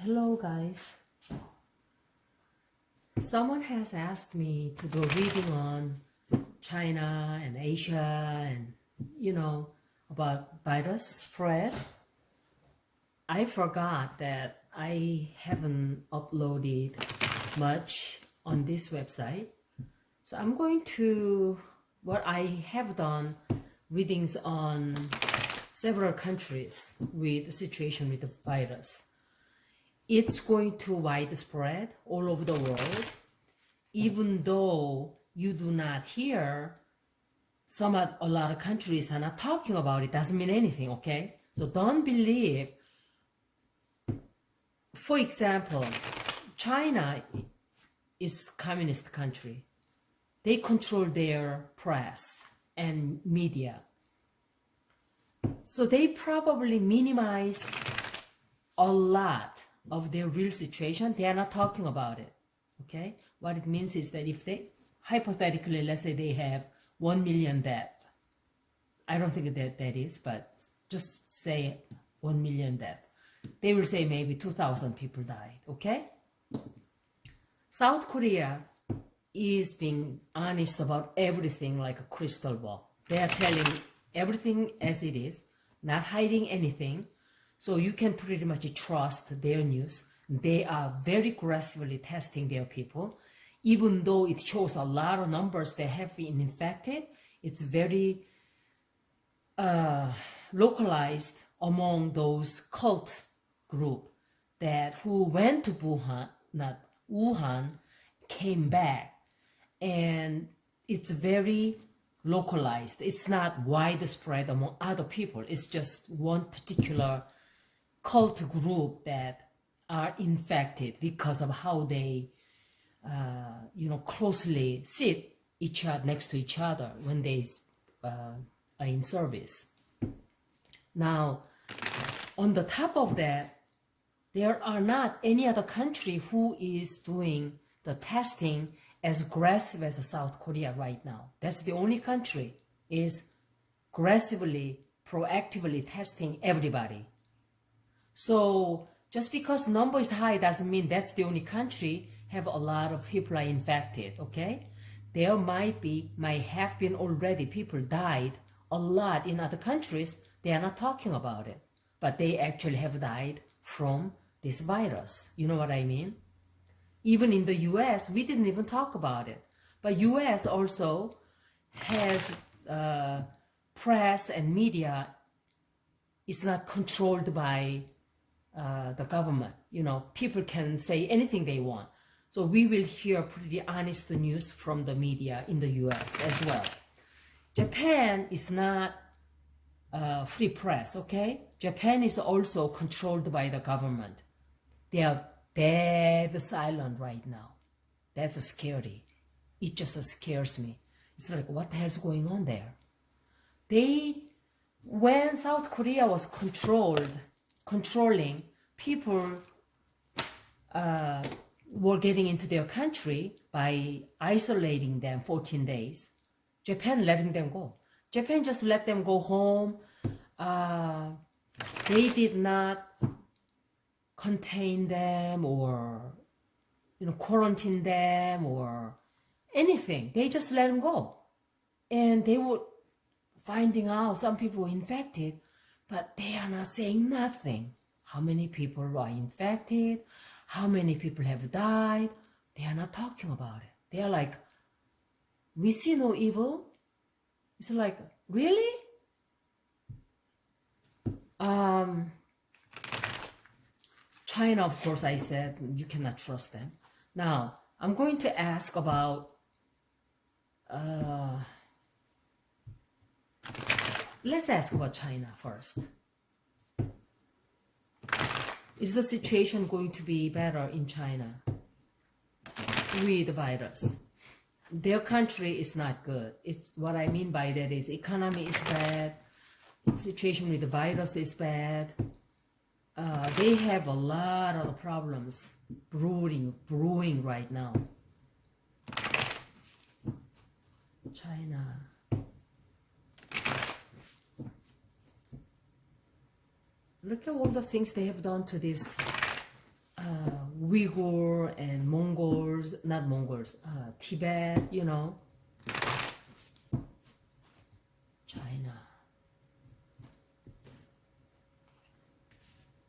Hello guys. Someone has asked me to do a reading on China and Asia and about virus spread. I forgot that I haven't uploaded much on this website. So I'm going to, what I have done, readings on several countries with the situation with the virus. It's going to widespread all over the world, even though you do not hear a lot of countries are not talking about it, doesn't mean anything, okay? So don't believe. For example, China is a communist country. They control their press and media. So they probably minimize a lot of their real situation. They are not talking about it, okay? What it means is that if they, hypothetically, let's say they have 1 million deaths. I don't think that is, but just say 1 million deaths. They will say maybe 2,000 people died, okay? South Korea is being honest about everything like a crystal ball. They are telling everything as it is, not hiding anything. So you can pretty much trust their news. They are very aggressively testing their people. Even though it shows a lot of numbers that have been infected, it's very localized among those cult group that who went to Wuhan, came back. And it's very localized. It's not widespread among other people. It's just one particular cult group that are infected because of how they, closely sit next to each other when they are in service. Now, on the top of that, there are not any other country who is doing the testing as aggressive as South Korea right now. That's the only country is aggressively, proactively testing everybody. So just because number is high doesn't mean that's the only country have a lot of people are infected, okay? There might have been already people died a lot in other countries. They are not talking about it, but they actually have died from this virus. You know what I mean? Even in the US, we didn't even talk about it. But US also has press and media is not controlled by the government. People can say anything they want. So we will hear pretty honest news from the media in the US as well. Japan is not free press, okay? Japan is also controlled by the government. They are dead silent right now. That's scary. It just scares me. It's like, what the hell's going on there? When South Korea was controlling, people were getting into their country by isolating them 14 days. Japan letting them go. Japan just let them go home. They did not contain them or quarantine them or anything. They just let them go. And they were finding out some people were infected, but they are not saying nothing. How many people are infected? How many people have died? They are not talking about it. They are like, we see no evil. It's like, really? China, of course, I said you cannot trust them. Now, I'm going to ask about, let's ask about China first. Is the situation going to be better in China with the virus? Their country is not good. What I mean by that is economy is bad, situation with the virus is bad. They have a lot of problems brewing right now. China. Look at all the things they have done to this Uyghur and Mongols, not Mongols, Tibet, you know. China.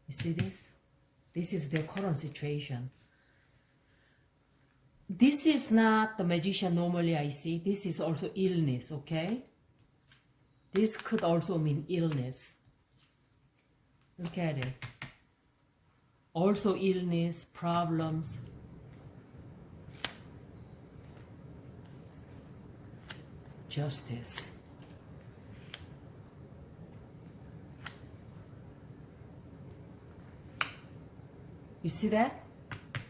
You see this? This is their current situation. This is not the magician normally I see. This is also illness, okay? This could also mean illness. Look at it. Also illness, problems. Justice. You see that?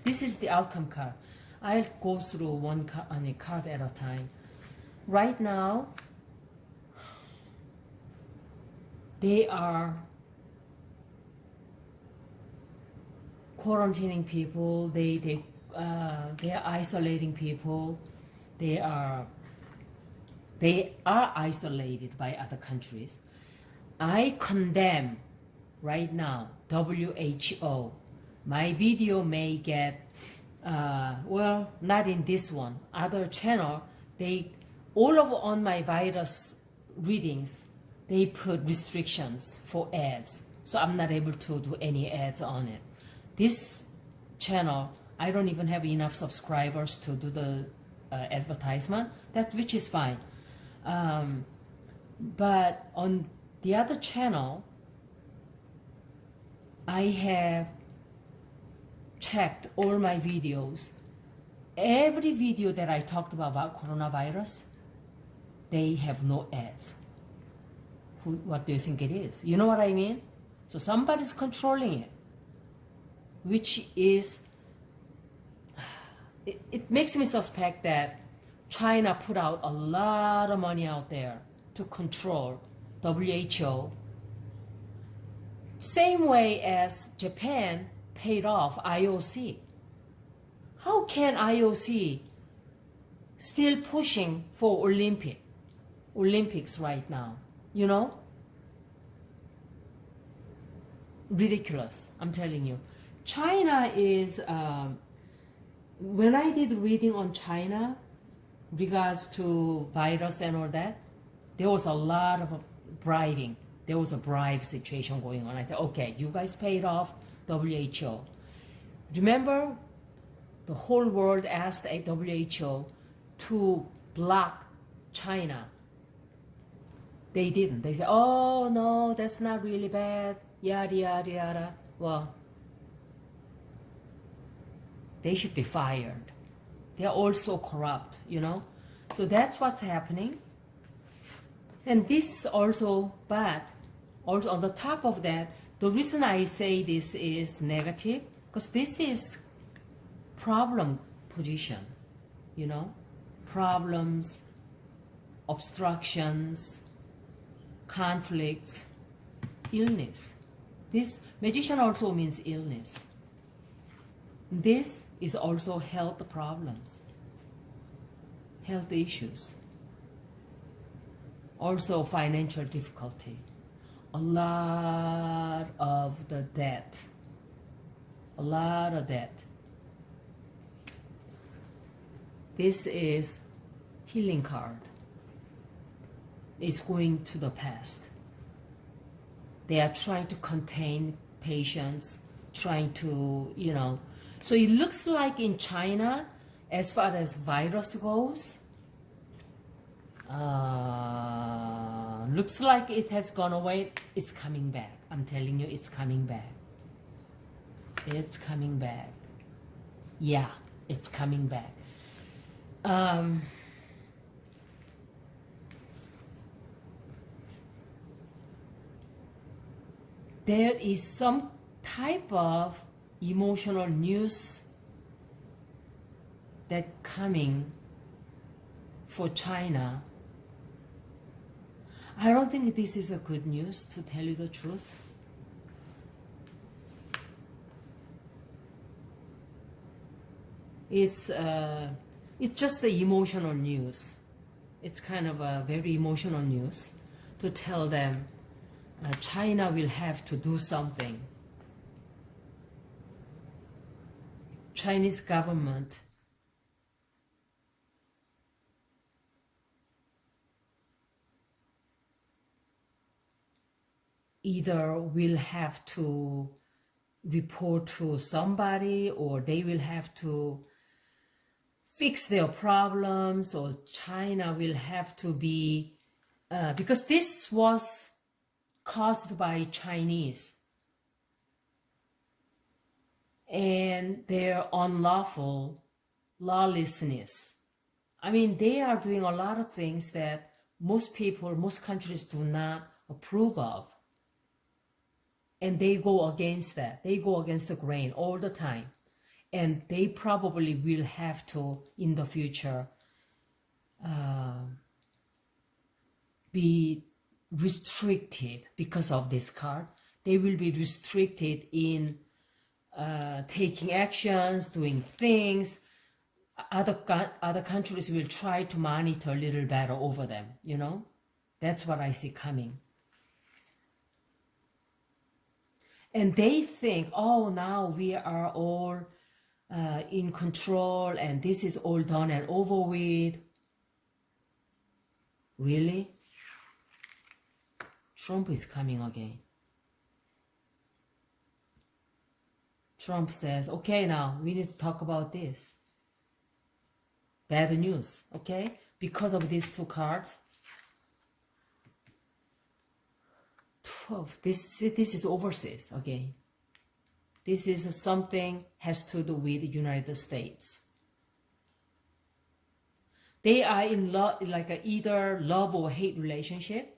This is the outcome card. I'll go through one card at a time. Right now, they are quarantining people. They are isolating people. They are isolated by other countries. I condemn right now WHO. My video may get well, not in this one. Other channel, all of on my virus readings, they put restrictions for ads. So I'm not able to do any ads on it. This channel, I don't even have enough subscribers to do the advertisement, which is fine. But on the other channel, I have checked all my videos. Every video that I talked about coronavirus, they have no ads. What do you think it is? You know what I mean? So somebody's controlling it, which is, it makes me suspect that China put out a lot of money out there to control WHO. Same way as Japan paid off IOC. How can IOC still pushing for Olympics right now? You know? Ridiculous, I'm telling you. China is, when I did reading on China, regards to virus and all that, there was a lot of bribing. There was a bribe situation going on. I said, okay, you guys paid off WHO. Remember, the whole world asked WHO to block China. They didn't. They said, oh no, that's not really bad, yada, yada, yada. Well, they should be fired. They're also corrupt, you know? So that's what's happening. And this also, but also on the top of that, the reason I say this is negative, because this is problem position, you know? Problems, obstructions, conflicts, illness. This magician also means illness. This is also health problems, health issues, also financial difficulty, a lot of the debt, a lot of debt. This is healing card. It's going to the past. They are trying to contain patients, trying to, you know. So it looks like in China, as far as virus goes, looks like it has gone away. It's coming back. I'm telling you, it's coming back. It's coming back. Yeah, it's coming back. There is some type of emotional news that coming for China. I don't think this is a good news, to tell you the truth. It's just the emotional news. It's kind of a very emotional news to tell them China will have to do something. Chinese government either will have to report to somebody, or they will have to fix their problems, or China will have to be, because this was caused by Chinese and their unlawful lawlessness. I mean, they are doing a lot of things that most people, most countries do not approve of. And they go against that. They go against the grain all the time. And they probably will have to, in the future, be restricted because of this card. They will be restricted in taking actions, doing things. Other countries will try to monitor a little better over them, you know? That's what I see coming. And they think, oh, now we are all in control and this is all done and over with. Really? Trump is coming again. Trump says, okay, now we need to talk about this. Bad news, okay? Because of these two cards. 12. This is overseas again. This is something has to do with the United States. They are in love, like either love or hate relationship.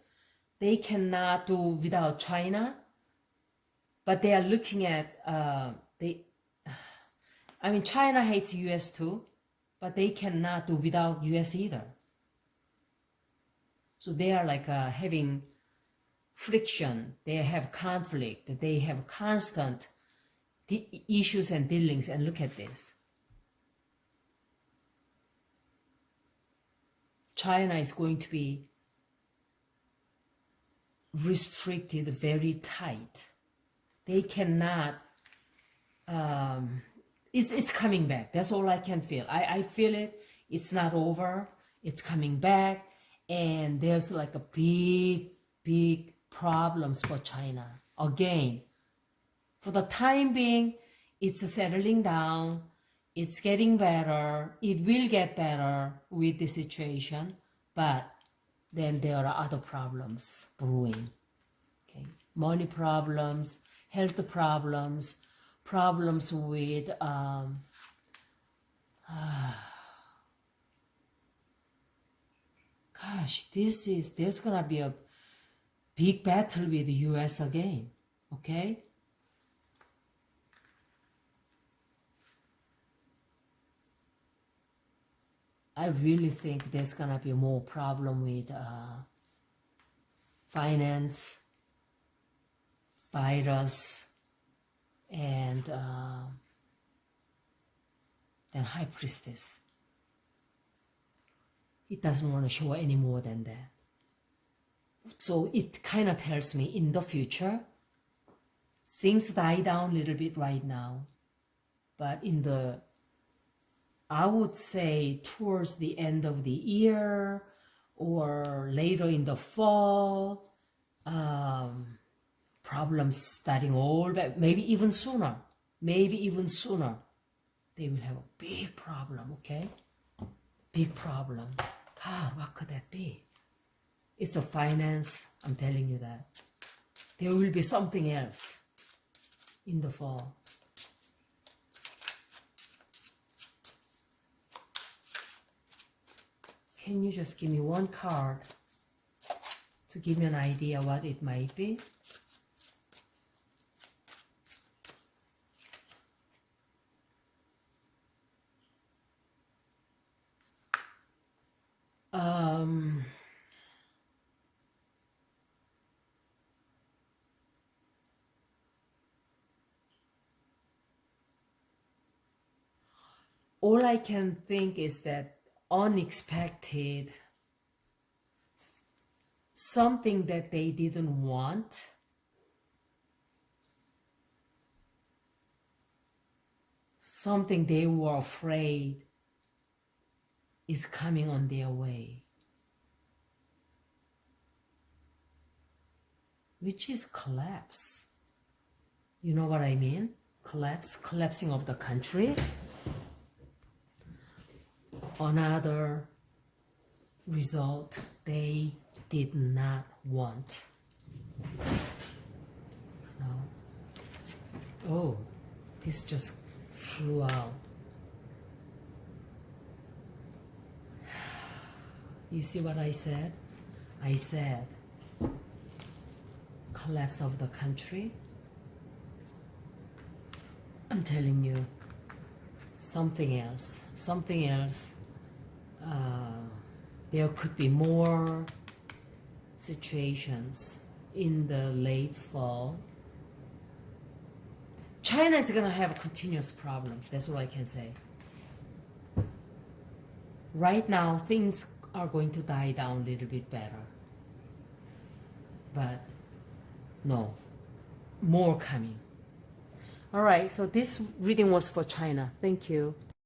They cannot do without China, but they are looking at I mean, China hates US too, but they cannot do without US either. So they are like having friction, they have conflict, they have constant issues and dealings. And look at this. China is going to be restricted very tight. They cannot, it's coming back. That's all I can feel. I feel it. It's not over. It's coming back. And there's like a big problems for China. Again, for the time being, it's settling down. It's getting better. It will get better with the situation. But then there are other problems brewing. Okay, money problems, health problems, problems with gosh, there's gonna be a big battle with the US again. Okay, I really think there's gonna be more problem with finance, virus, and then High Priestess. It doesn't want to show any more than that. So it kind of tells me in the future, things die down a little bit right now, but in the, I would say towards the end of the year or later in the fall, problems starting all back, maybe even sooner, they will have a big problem, okay? Big problem. God, what could that be? It's a finance, I'm telling you that. There will be something else in the fall. Can you just give me one card to give me an idea what it might be? All I can think is that unexpected, something that they didn't want, something they were afraid is coming on their way, which is collapse. You know what I mean? Collapsing of the country. Another result they did not want. No. Oh, this just flew out. You see what I said? I said collapse of the country. I'm telling you, something else. There could be more situations in the late fall. China is gonna have continuous problems. That's all I can say. Right now, things are going to die down a little bit better. But no, more coming. All right, so this reading was for China. Thank you.